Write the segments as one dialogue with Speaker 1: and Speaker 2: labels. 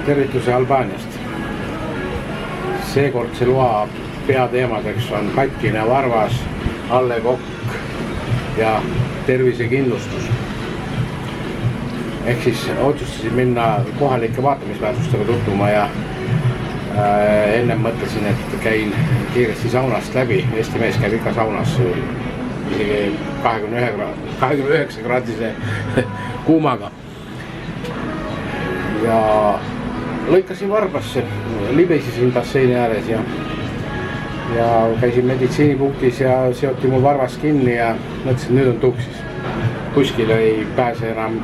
Speaker 1: tervituse Albaaniast. Seekordse loa peateemadeks on katkine varvas, A. Le Coq ja tervisekindlustus. Ehk siis otsustasin minna kohalike vaatamisväärtustega tutvuma ja ennem mõtlesin, et käin kiiresti saunast läbi. Eesti mees käib ikka saunas isegi 29 kraadise kuumaga. Ja lõikasin varbasse, libesisin basseini ääres ja käisin meditsiinipunktis ja seoti mul varvas kinni ja mõtlesin, et nüüd on tuksis. Kuskil ei pääse enam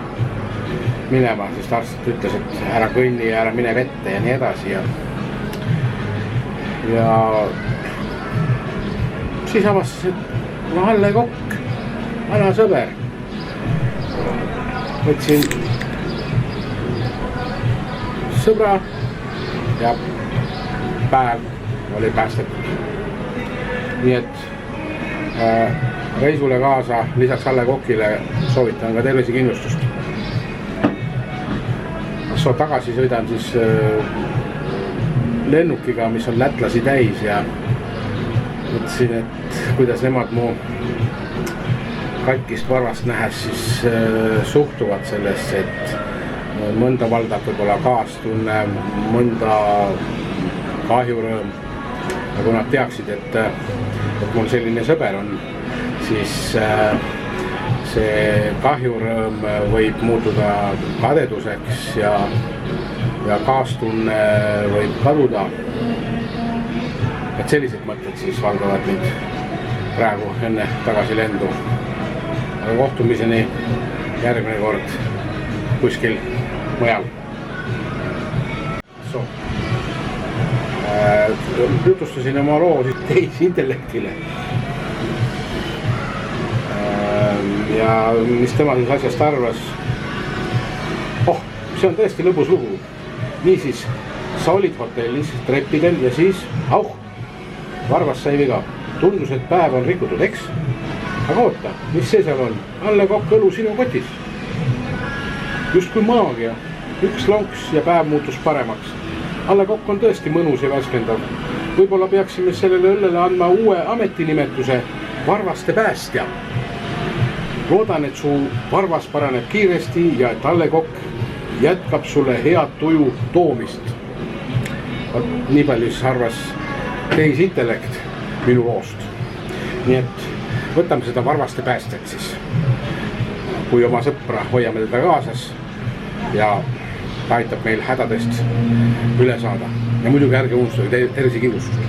Speaker 1: minema, sest arst ütles, et ära kõnni ja ära mine vette ja nii edasi. Ja siis avastas, et A. Le Coq, vana sõber. Võtsin sõbra ja päev oli päästetud. Nii et reisule kaasa lisaks A. Le Coqile soovitan ka tervisekindlustust. Tagasi sõidan siis lennukiga, mis on lätlasi täis ja mõtlesin, et kuidas nemad mu katkist varvast nähes siis suhtuvad sellesse, et mõnda valdab võib-olla kaastunne, mõnda kahjurõõm. Ja kui nad teaksid, et mul selline sõber on, siis see kahjurõõm võib muutuda kadeduseks ja kaastunne võib kaduda. Et sellised mõtted siis valdavad nüüd praegu enne tagasi lendu. Aga kohtumiseni järgmine kord kuskil mujal. Jutustasin oma loo tehisintellektile. Ja mis tema siis asjast arvas? See on tõesti lõbus lugu. Niisiis, sa olid hotellis treppidel ja siis, varvas sai viga. Tundus, et päev on rikutud, eks? Aga oota, mis see seal on? A. Le Coq õlu sinu kotis. Just kui maagia. Üks lonks ja päev muutus paremaks. A. Le Coq on tõesti mõnus ja värskendav. Võib-olla peaksime sellele õllele andma uue ametinimetuse varvaste päästja. Loodan, et su varvas paraneb kiiresti ja et A. Le Coq jätkab sulle head tuju toomist. Nii palju siis arvas tehisintellekt minu loost. Nii et võtame seda varvaste päästjat siis. Kui oma sõpra hoiame teda kaasas ja ta aitab meil hädadest üle saada. Ja muidugi ärge unustage tervisekindlustust.